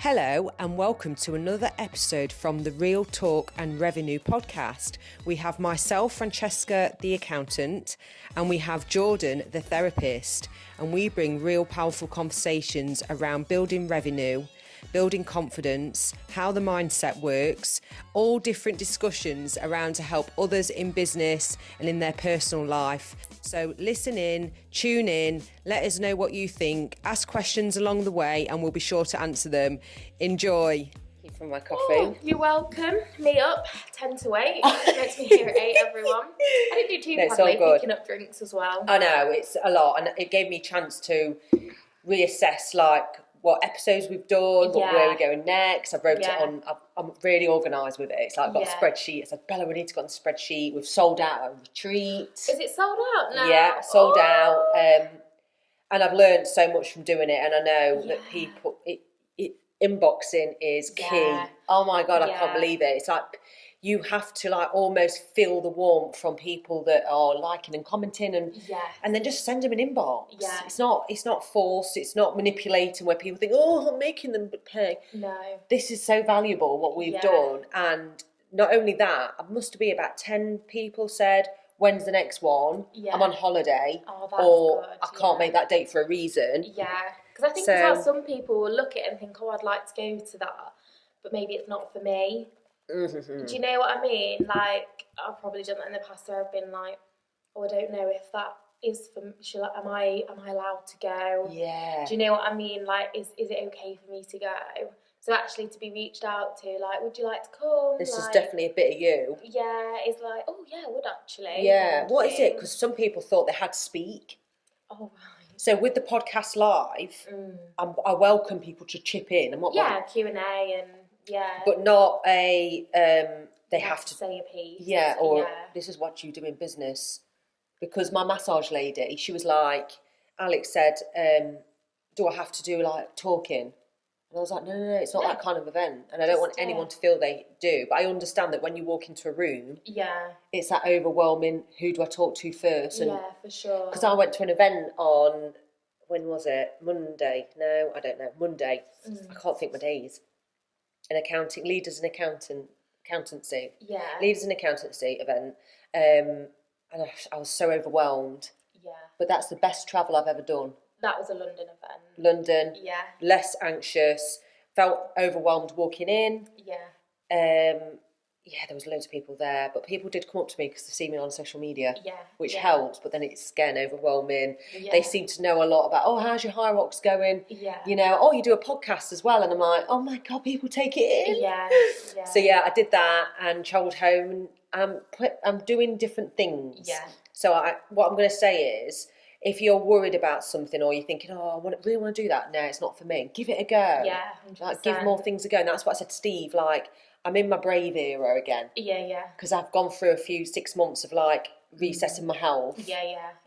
Hello and welcome to another episode from the Real Talk and Revenue podcast. We have myself, Francesca, the accountant, and we have Jordan, the therapist, and we bring real powerful conversations around building revenue, building confidence, how the mindset works, all different discussions around to help others in business and in their personal life. So listen in, tune in, let us know what you think, ask questions along the way and we'll be sure to answer them. Enjoy. Thank you for my coffee. Oh, you're welcome. Me up, 10 to 8. It makes me here at 8, everyone. I didn't do too badly, picking up drinks as well. I know, it's a lot and it gave me a chance to reassess what episodes we've done, where we're going next. I wrote it on, I'm really organised with it. It's like I've got a spreadsheet. It's like, Bella, we need to go on the spreadsheet. We've sold out a retreat. Is it sold out now? Yeah, sold out. And I've learned so much from doing it. And I know that people, inboxing is key. Oh my God, I can't believe it. It's like, you have to almost feel the warmth from people that are liking and commenting and then just send them an inbox. Yeah. It's not forced, it's not manipulating where people think, oh, I'm making them pay. No. This is so valuable what we've done. And not only that, I must be about 10 people said, when's the next one? Yeah. I'm on holiday. Oh, that's or good. I can't make that date for a reason. Yeah. Because I think as well, some people will look at it and think, oh, I'd like to go to that, but maybe it's not for me. Mm-hmm. Do you know what I mean? Like, I've probably done that in the past where I've been like, oh, I don't know if that is for me. Am I allowed to go? Yeah. Do you know what I mean? Like, is it okay for me to go? So actually to be reached out to, like, would you like to come? This is definitely a bit of you. Yeah, it's like, oh yeah, I would actually. Yeah, what is it? Because some people thought they had to speak. Oh, right. So with the podcast live, I welcome people to chip in. I'm not Q&A and... Yeah. But not a, they have to say a piece. Yeah, this is what you do in business. Because my massage lady, she was like, Alex said, do I have to do talking? And I was like, no, it's not that kind of event. And I don't want anyone to feel they do. But I understand that when you walk into a room, it's that overwhelming, who do I talk to first? And, for sure. Because I went to an event on, when was it? Monday? No, I don't know. Monday. I can't think my days. Leaders and accountancy event, and I was so overwhelmed. Yeah. But that's the best travel I've ever done. That was a London event. London. Yeah. Less anxious. Felt overwhelmed walking in. Yeah. There was loads of people there, but people did come up to me because they've seen me on social media, which helps, but then it's again overwhelming. Yeah. They seem to know a lot about, oh, how's your High Rocks going? Yeah. You know, oh, you do a podcast as well. And I'm like, oh my God, people take it in. Yeah. So I did that and travelled home and I'm doing different things. Yeah. So what I'm going to say is, if you're worried about something or you're thinking, oh, I really want to do that, no, it's not for me, give it a go. Yeah, 100%. Give more things a go. And that's what I said to Steve, I'm in my brave era again. Yeah. Because I've gone through a few 6 months of reassessing my health.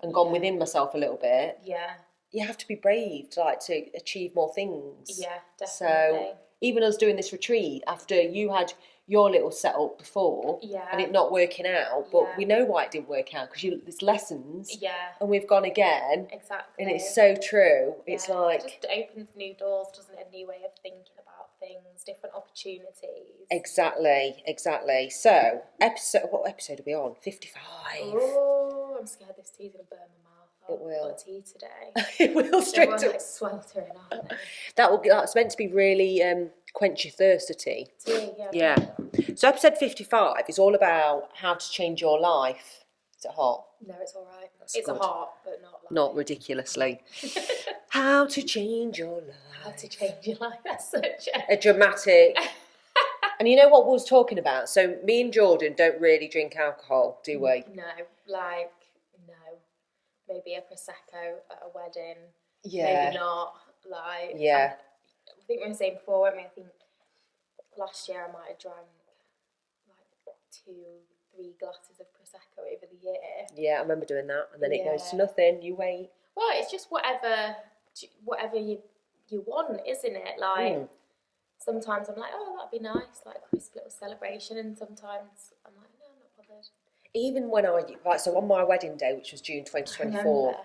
And gone within myself a little bit. Yeah. You have to be brave to achieve more things. Yeah, definitely. So even us doing this retreat, after you had your little setup before and it not working out, but we know why it didn't work out because there's lessons and we've gone again. Exactly. And it's so true. Yeah. It's like... It just opens new doors, doesn't it? A new way of thinking about things, different opportunities. Exactly. So, what episode are we on? 55. Oh, I'm scared this tea's going to burn my mouth. It will. Got a tea today. It will straight up. Sweltering, aren't they? That's meant to be really quench your thirst, a tea. Yeah. So episode 55 is all about how to change your life. Is it hot? No, it's all right. It's hot, but not ridiculously. How to change your life. How to change your life. That's such a dramatic. And you know what we was talking about? So me and Jordan don't really drink alcohol, do we? No. Maybe a Prosecco at a wedding. Yeah. Maybe not. I think we were saying before, weren't we? I think last year I might have drank 2-3 glasses of Prosecco over the year. Yeah, I remember doing that. And then it goes to nothing. You wait. Well, it's just whatever you want, isn't it? Sometimes I'm like, oh, that'd be nice, like a crisp little celebration. And sometimes I'm like, no, I'm not bothered. Even when so on my wedding day, which was June 2024,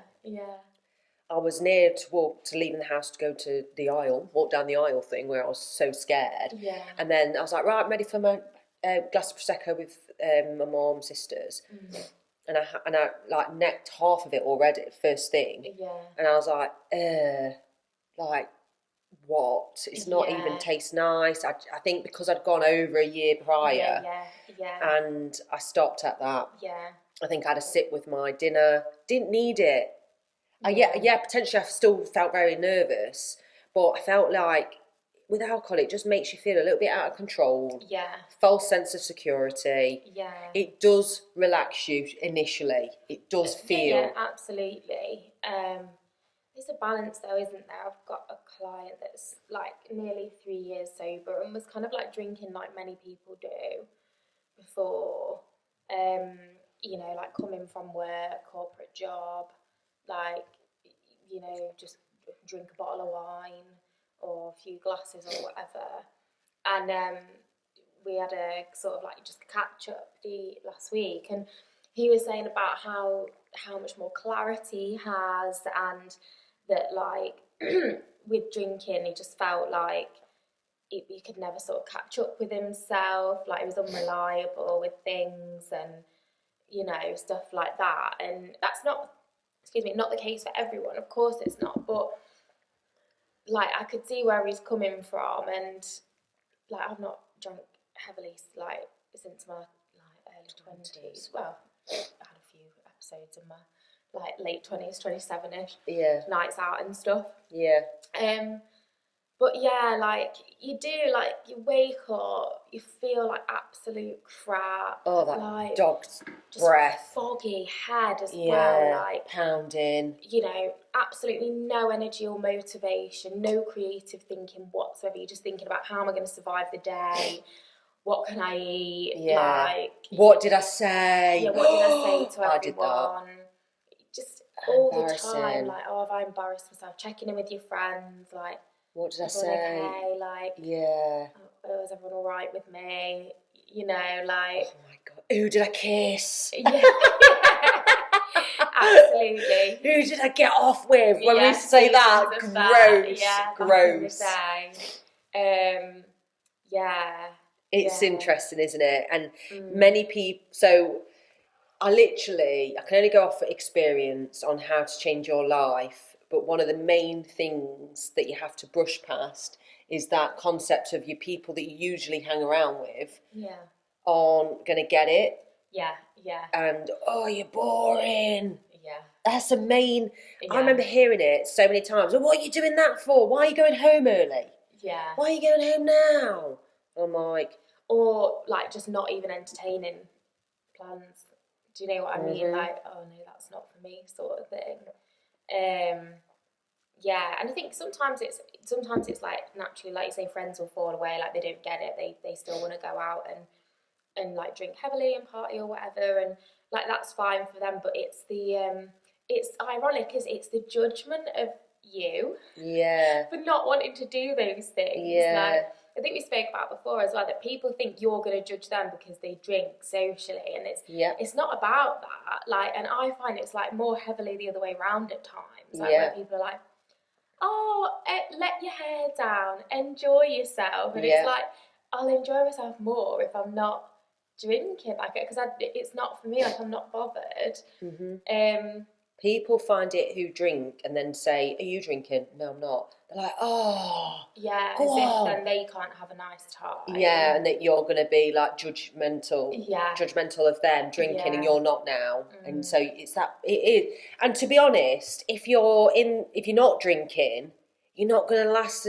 I was near to leaving the house to go to the aisle, walk down the aisle thing where I was so scared. Yeah. And then I was like, right, I'm ready for my glass of Prosecco with my mum, sisters. And I like necked half of it already, first thing. Yeah. And I was like, what? It's not even taste nice. I think because I'd gone over a year prior. Yeah. And I stopped at that. Yeah. I think I had a sip with my dinner. Didn't need it. Potentially I still felt very nervous, but I felt like with alcohol it just makes you feel a little bit out of control. Yeah. False sense of security. Yeah. It does relax you initially. It does feel. Yeah, absolutely. There's a balance though, isn't there? I've got a client that's like nearly 3 years sober and was kind of like drinking like many people do before. You know, like coming from work, corporate job, like, you know, just drink a bottle of wine or a few glasses or whatever. And we had a sort of like just catch up last week, and he was saying about how much more clarity he has, and that like with drinking he just felt like he could never sort of catch up with himself, like he was unreliable with things and, you know, stuff like that. And that's not the case for everyone, of course it's not, but like I could see where he's coming from. And like I've not drunk heavily like since my like early 20s. Well, I had a few episodes in my like late 20s, 27ish, nights out and stuff. But yeah, like you do, like you wake up, you feel like absolute crap. Oh, that like, dog's just breath. Foggy head as well. Like pounding. You know, absolutely no energy or motivation, no creative thinking whatsoever. You're just thinking about how am I going to survive the day? What can I eat? Like, what did I say? Yeah, what did I say to everyone? I did that. Just all the time, like, oh, have I embarrassed myself? Checking in with your friends, like, what did I say? Okay, like, oh, is everyone all right with me? You know, like, oh my god, who did I kiss? Yeah, absolutely. Who did I get off with when we say that? Gross. It's interesting, isn't it? And many people. So I can only go off experience on how to change your life. But one of the main things that you have to brush past is that concept of your people that you usually hang around with aren't going to get it. And, oh, you're boring. That's the main... I remember hearing it so many times. Well, what are you doing that for? Why are you going home early? Why are you going home now? I'm like... Or, like, just not even entertaining plans. Do you know what I mean? Like, oh, no, that's not for me sort of thing. And I think sometimes it's like naturally, like you say, friends will fall away, like they don't get it, they still want to go out and like drink heavily and party or whatever, and like that's fine for them. But it's the it's ironic because it's the judgment of you for not wanting to do those things. Like I think we spoke about before as well, that people think you're going to judge them because they drink socially, and it's not about that. Like, and I find it's like more heavily the other way around at times. Like where people are like, oh, let your hair down, enjoy yourself, and it's like I'll enjoy myself more if I'm not drinking like it, because it's not for me. Like I'm not bothered. People find it who drink and then say, are you drinking? No, I'm not. They're like, oh, as if then they can't have a nice time. And that you're going to be like judgmental of them drinking and you're not now. And so it is. And to be honest, if you're not drinking, you're not going to last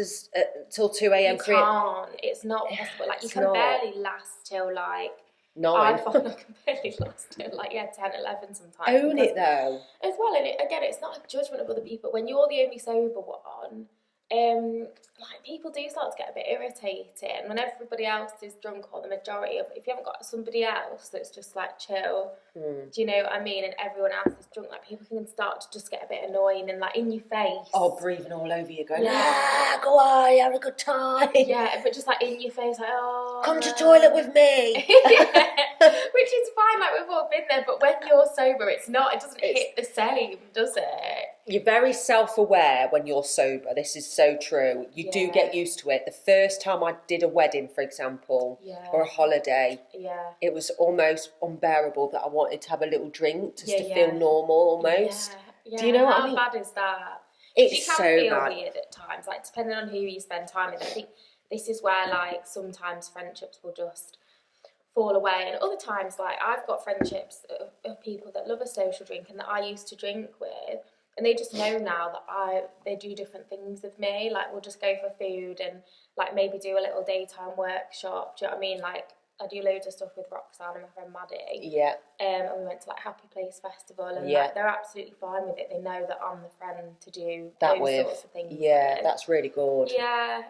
till 2 a.m. You can't. It's not possible. Like you can barely last till like 9. I find I can barely last till like 10, 11 sometimes. Own it though. As well, and again, it's not a judgment of other people. When you're the only sober one, like people do start to get a bit irritated when everybody else is drunk, or the majority of, if you haven't got somebody else that's just like chill, do you know what I mean, and everyone else is drunk, like people can start to just get a bit annoying and like in your face. Oh, breathing all over you, going, go on, you have a good time. But just like in your face, like, oh, come to toilet with me. Which is fine, like we've all been there, but when you're sober, it doesn't hit the same, does it? you're very self-aware when you're sober. This is so true. You do get used to it. The first time I did a wedding, for example, or a holiday, it was almost unbearable that I wanted to have a little drink just to feel normal almost. Do you know what I mean? How bad is that? It's you can so feel bad. weird at times, like depending on who you spend time with. I think this is where like sometimes friendships will just fall away, and other times like I've got friendships of people that love a social drink and that I used to drink with, and they just know now that they do different things with me. Like we'll just go for food and like maybe do a little daytime workshop. Do you know what I mean? Like I do loads of stuff with Roxanne and my friend Maddie. Yeah. And we went to like Happy Place Festival, and like, they're absolutely fine with it. They know that I'm the friend to do those sorts of things. Yeah, with. That's really good. Yeah.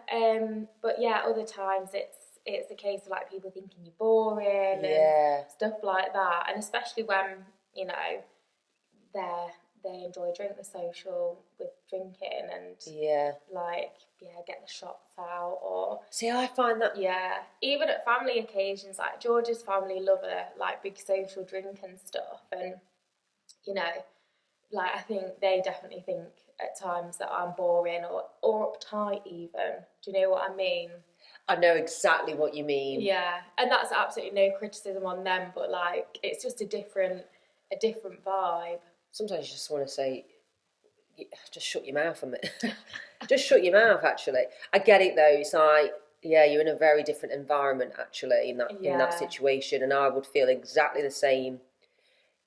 But yeah, other times it's the case of like people thinking you're boring and stuff like that, and especially when you know they enjoy drink the social with drinking and get the shots out or see I find that even at family occasions, like George's family love a like big social drink and stuff, and you know like I think they definitely think at times that I'm boring or uptight even. Do you know what I mean? I know exactly what you mean. Yeah, and that's absolutely no criticism on them, but like it's just a different vibe. Sometimes you just want to say, just shut your mouth a minute. Just shut your mouth, actually. I get it, though. It's like, you're in a very different environment, actually, in that situation, and I would feel exactly the same.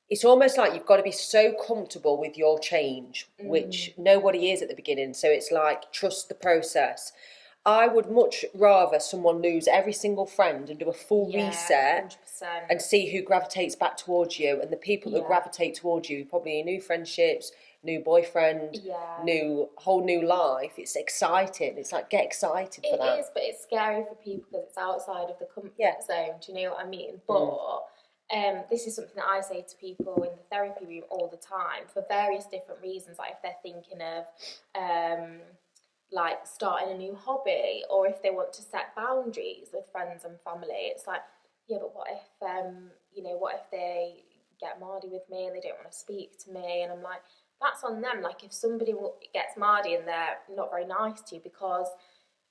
It's almost like you've got to be so comfortable with your change, which nobody is at the beginning, so it's like, trust the process. I would much rather someone lose every single friend and do a full reset 100%. And see who gravitates back towards you. And the people that gravitate towards you, probably new friendships, new boyfriend, whole new life. It's exciting. It's like, get excited for that. It is, but it's scary for people because it's outside of the comfort zone. Do you know what I mean? But this is something that I say to people in the therapy room all the time for various different reasons. Like if they're thinking of like starting a new hobby, or if they want to set boundaries with friends and family, it's like, but what if what if they get mardy with me and they don't want to speak to me? And I'm like, that's on them. Like if somebody gets mardy and they're not very nice to you because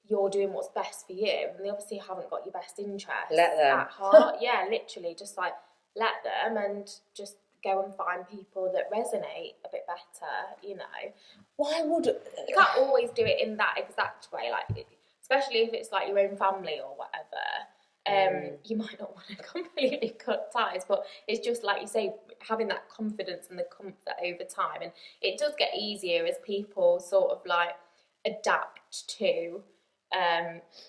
you're doing what's best for you, and they obviously haven't got your best interests at heart. Literally just like let them and just go and find people that resonate a bit better, Why would... You can't always do it in that exact way, like especially if it's like your own family or whatever. You might not want to completely cut ties, but it's just like you say, having that confidence and the comfort over time, and it does get easier as people sort of like adapt to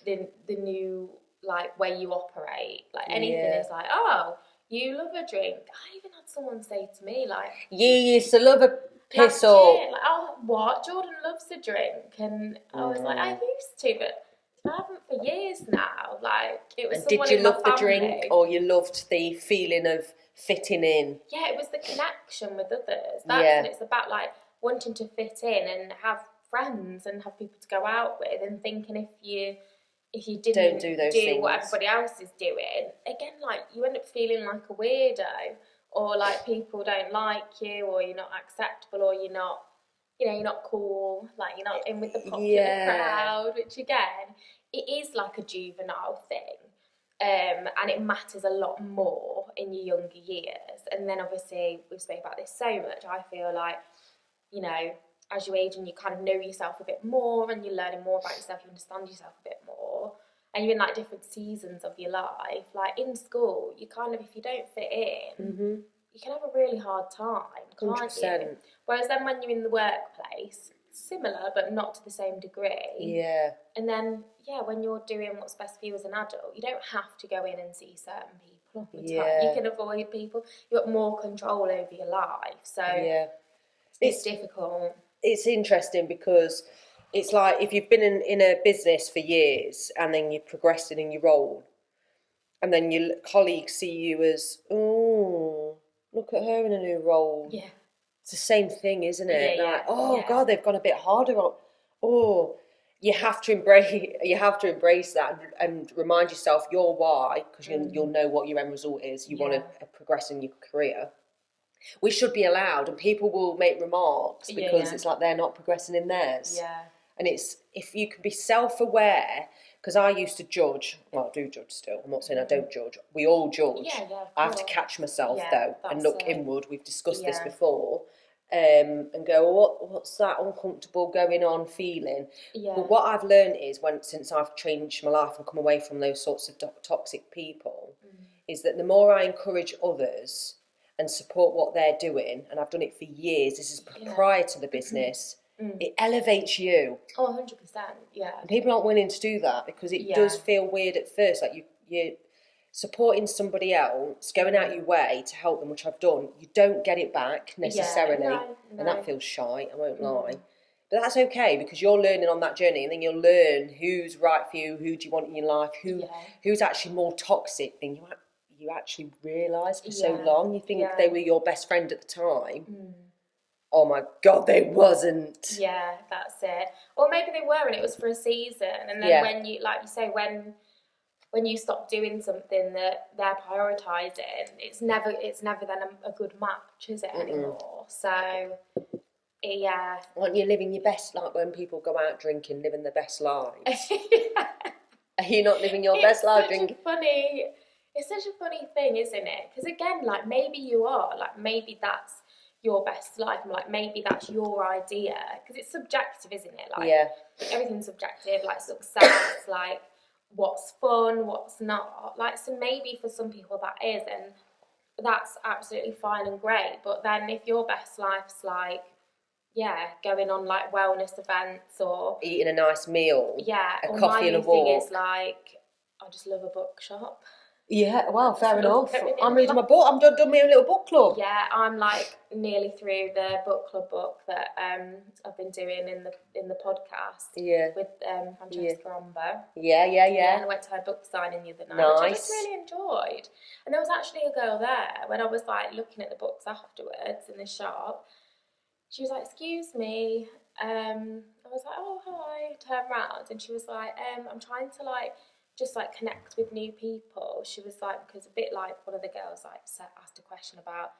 the new like way you operate. Like anything is like, oh, you love a drink. I even had someone say to me like, you used to love a piss up. Like, oh, what? Jordan loves a drink, and I was like, I used to, but I haven't for years now. Like it was. And did you love the drink, or you loved the feeling of fitting in? Yeah, it was the connection with others. That's what it's about, like wanting to fit in and have friends and have people to go out with, and thinking if you didn't do what everybody else is doing, again, like you end up feeling like a weirdo, or like people don't like you, or you're not acceptable, or you're not cool, like you're not in with the popular crowd, which again, it is like a juvenile thing. And it matters a lot more in your younger years. And then obviously we've spoken about this so much, I feel like, as you age and you kind of know yourself a bit more and you're learning more about yourself, you understand yourself a bit more, and you're in like different seasons of your life. Like in school, you kind of, if you don't fit in, you can have a really hard time, can't 100%. You? Whereas then when you're in the workplace, similar but not to the same degree. Yeah. And then, when you're doing what's best for you as an adult, you don't have to go in and see certain people all the time. You can avoid people. You've got more control over your life. So it's difficult. It's interesting because it's like if you've been in a business for years and then you're progressing in your role, and then your colleagues see you as, oh, look at her in a new role. Yeah. It's the same thing, isn't it? God, they've gone a bit harder on. Oh, you have to embrace that and remind yourself your why, because you'll know what your end result is. You want to progress in your career. We should be allowed, and people will make remarks because it's like they're not progressing in theirs. Yeah. And it's, if you can be self-aware, because I used to judge, well, I do judge still, I'm not saying I don't judge, we all judge. I have to catch myself though and look inward, we've discussed this before, and go, what's that uncomfortable going on feeling? But what I've learned is, since I've changed my life and come away from those sorts of toxic people, is that the more I encourage others and support what they're doing, and I've done it for years, this is prior to the business, it elevates you. Oh, 100%, yeah. And people aren't willing to do that because it does feel weird at first, like you're supporting somebody else, going out your way to help them, which I've done. You don't get it back necessarily, and that feels shy, I won't lie. But that's okay, because you're learning on that journey, and then you'll learn who's right for you, who do you want in your life, who's actually more toxic than you actually realise for so long. You think they were your best friend at the time. Oh my God, they wasn't. Yeah, that's it. Or maybe they were and it was for a season. And then when you, like you say, when you stop doing something that they're prioritising, it's never then a good match, is it, anymore? So, yeah. Aren't you living your best, like when people go out drinking, living their best lives? Are you not living your best life drinking? It's such a funny thing, isn't it? Because again, like, maybe you are, like, maybe that's your best life, and like maybe that's your idea, because it's subjective, isn't it? Like everything's subjective, like success, like what's fun, what's not. Like, so maybe for some people that is, and that's absolutely fine and great. But then if your best life's like, going on like wellness events or eating a nice meal, a coffee and a walk. My thing is like, I just love a bookshop. Yeah, well, fair enough. I'm reading my book. I'm done my own little book club. Yeah, I'm like nearly through the book club book that I've been doing in the podcast. Yeah. With Francesca Amber. Yeah. And I went to her book signing the other night, which I just really enjoyed. And there was actually a girl there when I was like looking at the books afterwards in the shop. She was like, "Excuse me." I was like, "Oh, hi." Turned round and she was like, "I'm trying to like just like connect with new people." She was like, because a bit like one of the girls like asked a question about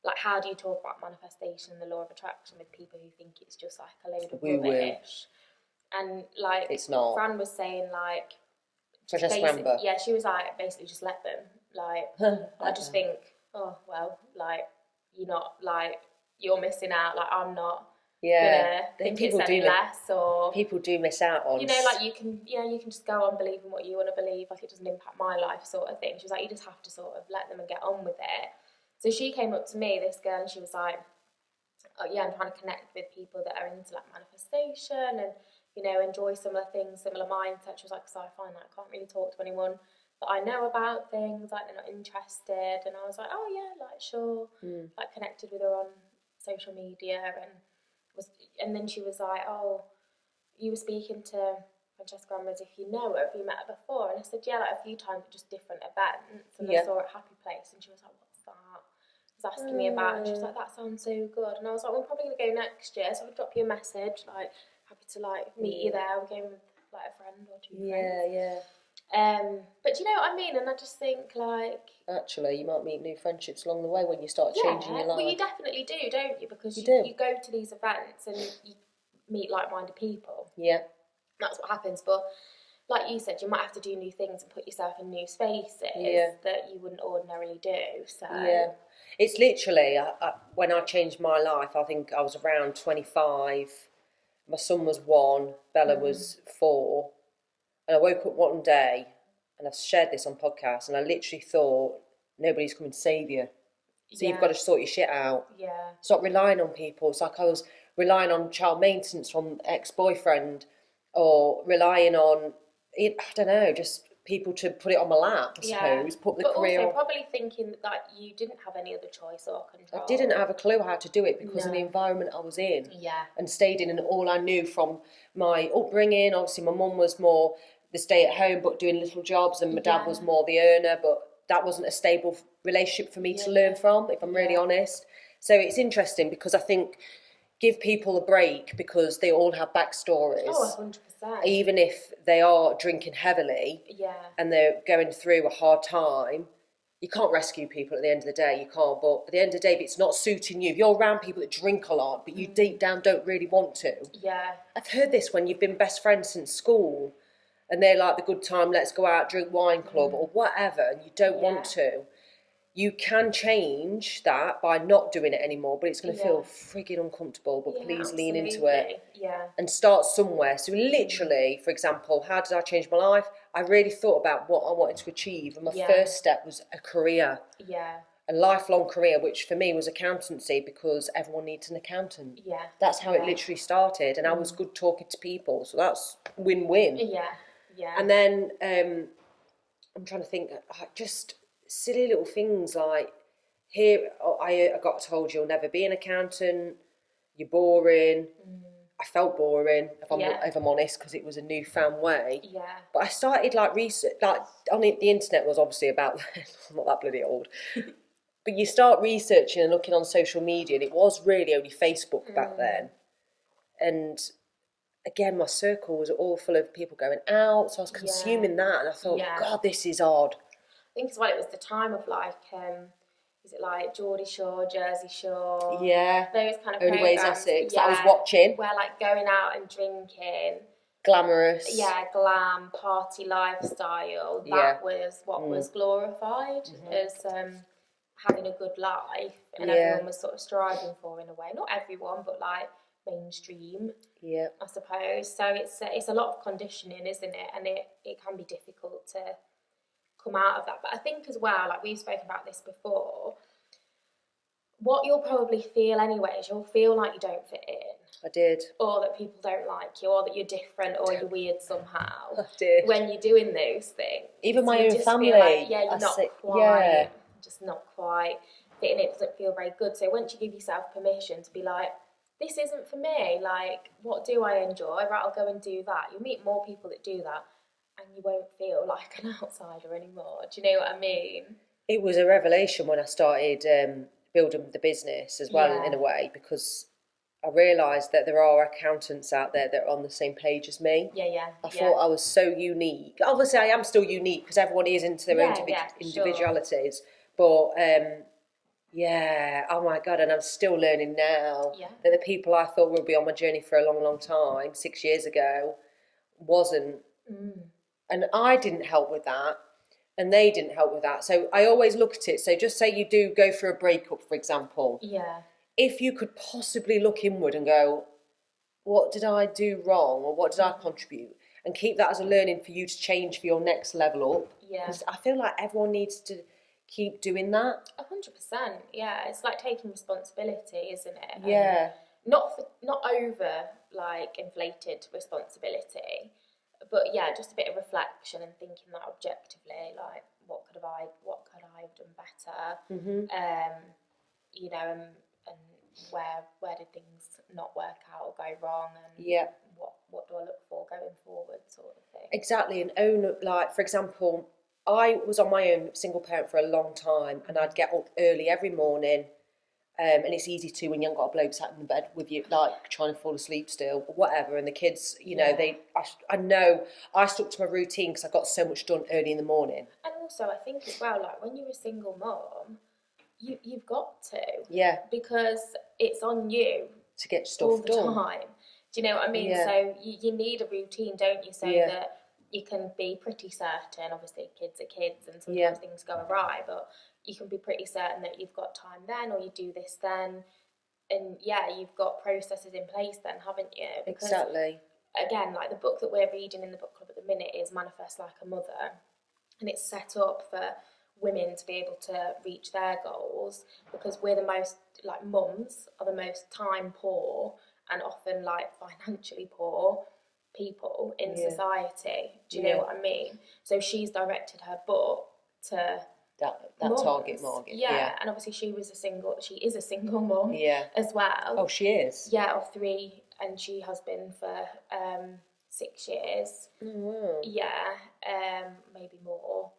like, how do you talk about manifestation and the law of attraction with people who think it's just like a load of rubbish? And like, it's not. Fran was saying like, yeah, she was like, basically just let them. Like, I just think, oh well, like you're missing out. Like, I'm not. Think people it's any less, or people do miss out on. You know, like you can just go on believing what you want to believe. Like, it doesn't impact my life, sort of thing. She was like, you just have to sort of let them and get on with it. So she came up to me, this girl, and she was like, "Oh yeah, I'm trying to connect with people that are into like manifestation and enjoy similar things, similar mindsets." She was like, "So I find that I can't really talk to anyone that I know about things, like they're not interested." And I was like, "Oh yeah, like sure." Like, connected with her on social media and then she was like, "Oh, you were speaking to Francesca Amber as if you know her, have you met her before?" And I said, "Yeah, like a few times at just different events." And I saw her at Happy Place, and she was like, "What's that?" She was asking me about it, and she was like, "That sounds so good." And I was like, "We're probably going to go next year, so I'll drop you a message, like, happy to like meet you there. We're going with like a friend or two friends." Yeah. But do you know what I mean? And I just think, like, actually, you might meet new friendships along the way when you start changing your life. Well, you definitely do, don't you? Because you go to these events and you meet like-minded people. Yeah. That's what happens. But like you said, you might have to do new things and put yourself in new spaces that you wouldn't ordinarily do. So it's literally when I changed my life, I think I was around 25. My son was 1, Bella was 4. And I woke up one day, and I've shared this on podcasts, and I literally thought, nobody's coming to save you. So you've got to sort your shit out. Yeah. Stop relying on people. It's like I was relying on child maintenance from ex-boyfriend, or relying on, I don't know, just people to put it on my lap, I suppose. Put the career. Also probably thinking that you didn't have any other choice or control. I didn't have a clue how to do it because of the environment I was in. Yeah. And stayed in, and all I knew from my upbringing, obviously my mum was more the stay at home but doing little jobs, and my dad was more the earner, but that wasn't a stable relationship for me to learn from, if I'm really honest. So it's interesting because I think give people a break, because they all have backstories. Oh, 100%. Even if they are drinking heavily and they're going through a hard time, you can't rescue people at the end of the day, you can't, but at the end of the day, if it's not suiting you, if you're around people that drink a lot, but you deep down don't really want to. Yeah. I've heard this when you've been best friends since school, and they're like the good time, let's go out, drink wine club, or whatever, and you don't want to. You can change that by not doing it anymore, but it's going to feel frigging uncomfortable, but please lean into it and start somewhere. So literally, for example, how did I change my life? I really thought about what I wanted to achieve, and my first step was a career, a lifelong career, which for me was accountancy, because everyone needs an accountant. That's how it literally started, and I was good talking to people, so that's win-win. And then I'm trying to think, just silly little things like, here I got told you'll never be an accountant, you're boring. I felt boring, if I'm honest, because it was a newfound way. But I started like research, like on the internet was obviously about, I'm not that bloody old, but you start researching and looking on social media, and it was really only Facebook back then. And again, my circle was all full of people going out, so I was consuming that, and I thought, God, this is odd. I think as well it was the time of like, is it like Geordie Shore, Jersey Shore? Yeah. Those kind of Only Ways programmes. Essex. I was watching. Where like going out and drinking. Glamorous. Yeah, glam, party lifestyle. That was what was glorified as having a good life, and everyone was sort of striving for in a way. Not everyone, but like mainstream. Yeah. I suppose. So it's a lot of conditioning, isn't it? And it can be difficult to come out of that. But I think as well, like we've spoken about this before, what you'll probably feel anyway is you'll feel like you don't fit in. I did. Or that people don't like you, or that you're different, or you're weird somehow. I did. When you're doing those things. Even my own family. Feel like, you're not quite, just not quite fitting in. It doesn't feel very good. So once you give yourself permission to be like, this isn't for me, like, what do I enjoy? Right, I'll go and do that. You'll meet more people that do that, and you won't feel like an outsider anymore. Do you know what I mean? It was a revelation when I started building the business as well, in a way, because I realised that there are accountants out there that are on the same page as me. I thought I was so unique. Obviously, I am still unique because everyone is into their own individualities. Sure. But, oh my God, and I'm still learning now that the people I thought would be on my journey for a long, long time, 6 years ago, wasn't. And I didn't help with that, and they didn't help with that. So I always look at it. So just say you do go through a breakup, for example. If you could possibly look inward and go, what did I do wrong, or what did I contribute? And keep that as a learning for you to change for your next level up. Because I feel like everyone needs to keep doing that. 100%. Yeah, it's like taking responsibility, isn't it? Not over like inflated responsibility. But just a bit of reflection and thinking that objectively, like what could I have done better? You know, and where did things not work out or go wrong, and what do I look for going forward, sort of thing. Exactly, and own, like, for example, I was on my own, single parent for a long time, and I'd get up early every morning. And it's easy to when you haven't got a bloke sat in the bed with you, like trying to fall asleep still, or whatever. And the kids, you know, I know I stuck to my routine because I got so much done early in the morning. And also, I think as well, like when you're a single mom, you've got to, because it's on you to get stuff all the done. Time. Do you know what I mean? So you need a routine, don't you? So that you can be pretty certain. Obviously, kids are kids, and sometimes things go awry, but you can be pretty certain that you've got time then, or you do this then, and you've got processes in place then, haven't you? Because, exactly. Again, like the book that we're reading in the book club at the minute is Manifest Like a Mother, and it's set up for women to be able to reach their goals, because we're the most, like, mums are the most time poor and often like financially poor people in society. Do you know what I mean? So she's directed her book to that target market. And obviously she is a single mum as well. Oh, she is? Yeah, of 3, and she has been for 6 years. Maybe more.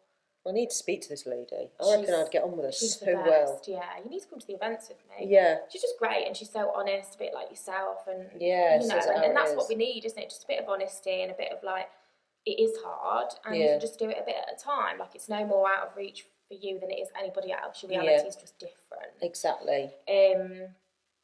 I need to speak to this lady. I reckon I'd get on with her so well. Yeah, you need to come to the events with me. Yeah. She's just great, and she's so honest, a bit like yourself, and you know, and that's what we need, isn't it? Just a bit of honesty and a bit of like, it is hard, and you can just do it a bit at a time. Like, it's no more out of reach for you than it is anybody else. Your reality is just different. Exactly.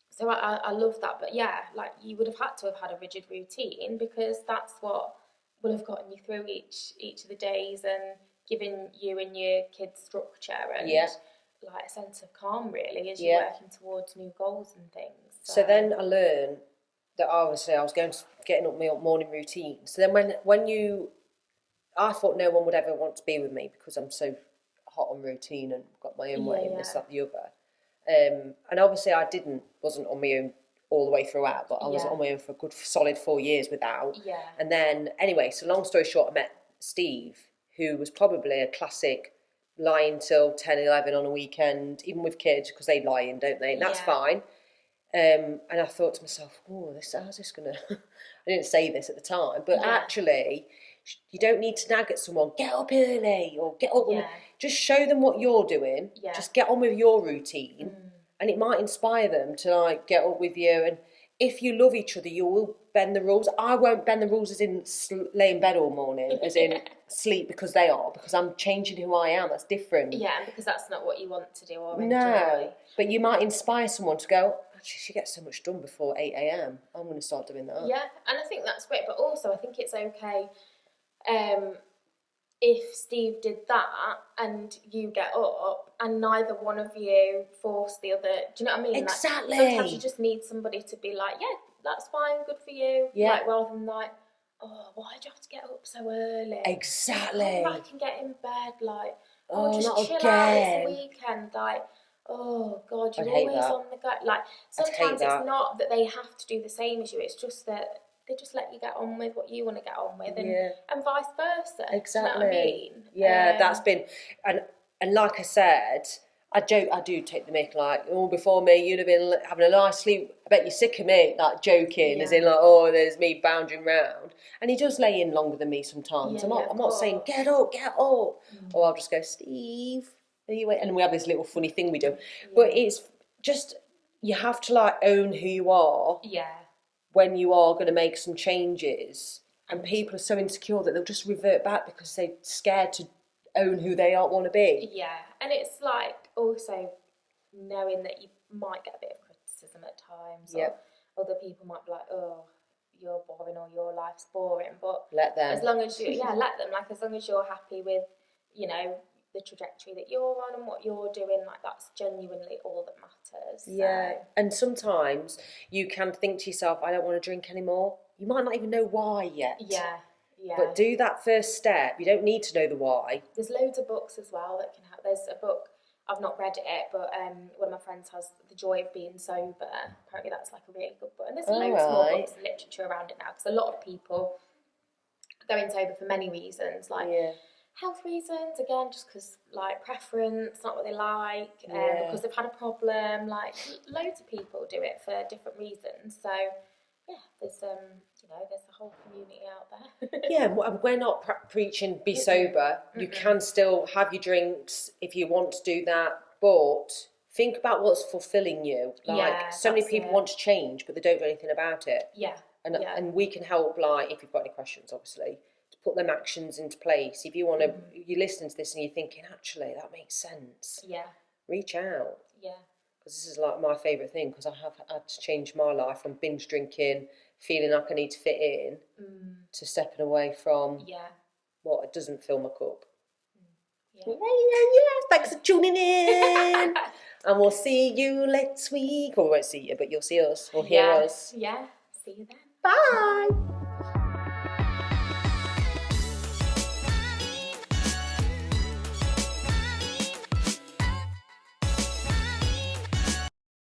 So I love that. But yeah, like you would have had to have had a rigid routine because that's what will have gotten you through each of the days and given you and your kids structure and like a sense of calm really as you're working towards new goals and things. So then I learned that obviously I was getting up my morning routine. So then I thought no one would ever want to be with me because I'm so hot on routine and got my own way and this, that, the other. And obviously I wasn't on my own all the way throughout, but I was on my own for a good solid 4 years without. Yeah. And then, anyway, so long story short, I met Steve, who was probably a classic lying till 10, 11 on a weekend, even with kids, because they lie in, don't they? And that's fine. And I thought to myself, how's this going to... I didn't say this at the time, but actually, you don't need to nag at someone, get up early, or get up... Just show them what you're doing. Yeah. Just get on with your routine. And it might inspire them to, like, get up with you. And if you love each other, you will bend the rules. I won't bend the rules as in lay in bed all morning, as in sleep because I'm changing who I am. That's different. Yeah, and because that's not what you want to do or enjoy. No, but you might inspire someone to go, actually, she gets so much done before 8 a.m. I'm going to start doing that. Yeah, and I think that's great. But also, I think it's okay if Steve did that and you get up and neither one of you force the other. Do you know what I mean? Exactly. Like, sometimes you just need somebody to be like, yeah, that's fine, good for you. Yeah. Like, rather than like, oh, why do you have to get up so early? Exactly. Come back and get in bed. Like, just not chill again. out. It's the weekend. Like, oh God, you're always on the go. Like, sometimes it's not that they have to do the same as you. It's just that they just let you get on with what you want to get on with, and vice versa. Exactly. Do you know what I mean? Yeah, that's been, and like I said, I do take the mick, like, before me, you'd have been having a nice sleep. I bet you're sick of me, like, joking, as in, like, there's me bounding round. And he does lay in longer than me sometimes. I'm not saying, get up. Or I'll just go, Steve, are you waiting? And we have this little funny thing we do. Yeah. But it's just, you have to, like, own who you are. Yeah. When you are going to make some changes, and people are so insecure that they'll just revert back because they're scared to own who they want to be. Yeah, and it's like also knowing that you might get a bit of criticism at times. Yep. Or other people might be like, oh, you're boring or your life's boring, but let them. As long as you, let them. Like, as long as you're happy with, you know, the trajectory that you're on and what you're doing, like, that's genuinely all that matters. Yeah, and sometimes you can think to yourself, I don't want to drink anymore. You might not even know why yet. Yeah. But do that first step. You don't need to know the why. There's loads of books as well that can help. There's a book, I've not read it, but one of my friends has The Joy of Being Sober. Apparently that's like a really good book. And there's loads more books and literature around it now, because a lot of people are going sober for many reasons, like health reasons, again, just because, like, preference, not what they like, because they've had a problem. Like, loads of people do it for different reasons. So, yeah, there's there's a whole community out there. Yeah, we're not preaching be sober. You can still have your drinks if you want to do that, but think about what's fulfilling you. Like, so many people want to change, but they don't do anything about it. Yeah. And we can help, like, if you've got any questions, obviously, to put them actions into place. If you want to, you're listening to this and you're thinking, actually, that makes sense. Yeah. Reach out. Yeah. Because this is, like, my favourite thing, because I have had to change my life from binge drinking, feeling like I need to fit in, to stepping away from what doesn't fill my cup. Yeah. Thanks for tuning in. And we'll see you next week. Or we won't see you, but you'll see us or hear us. Yeah, see you then. Bye.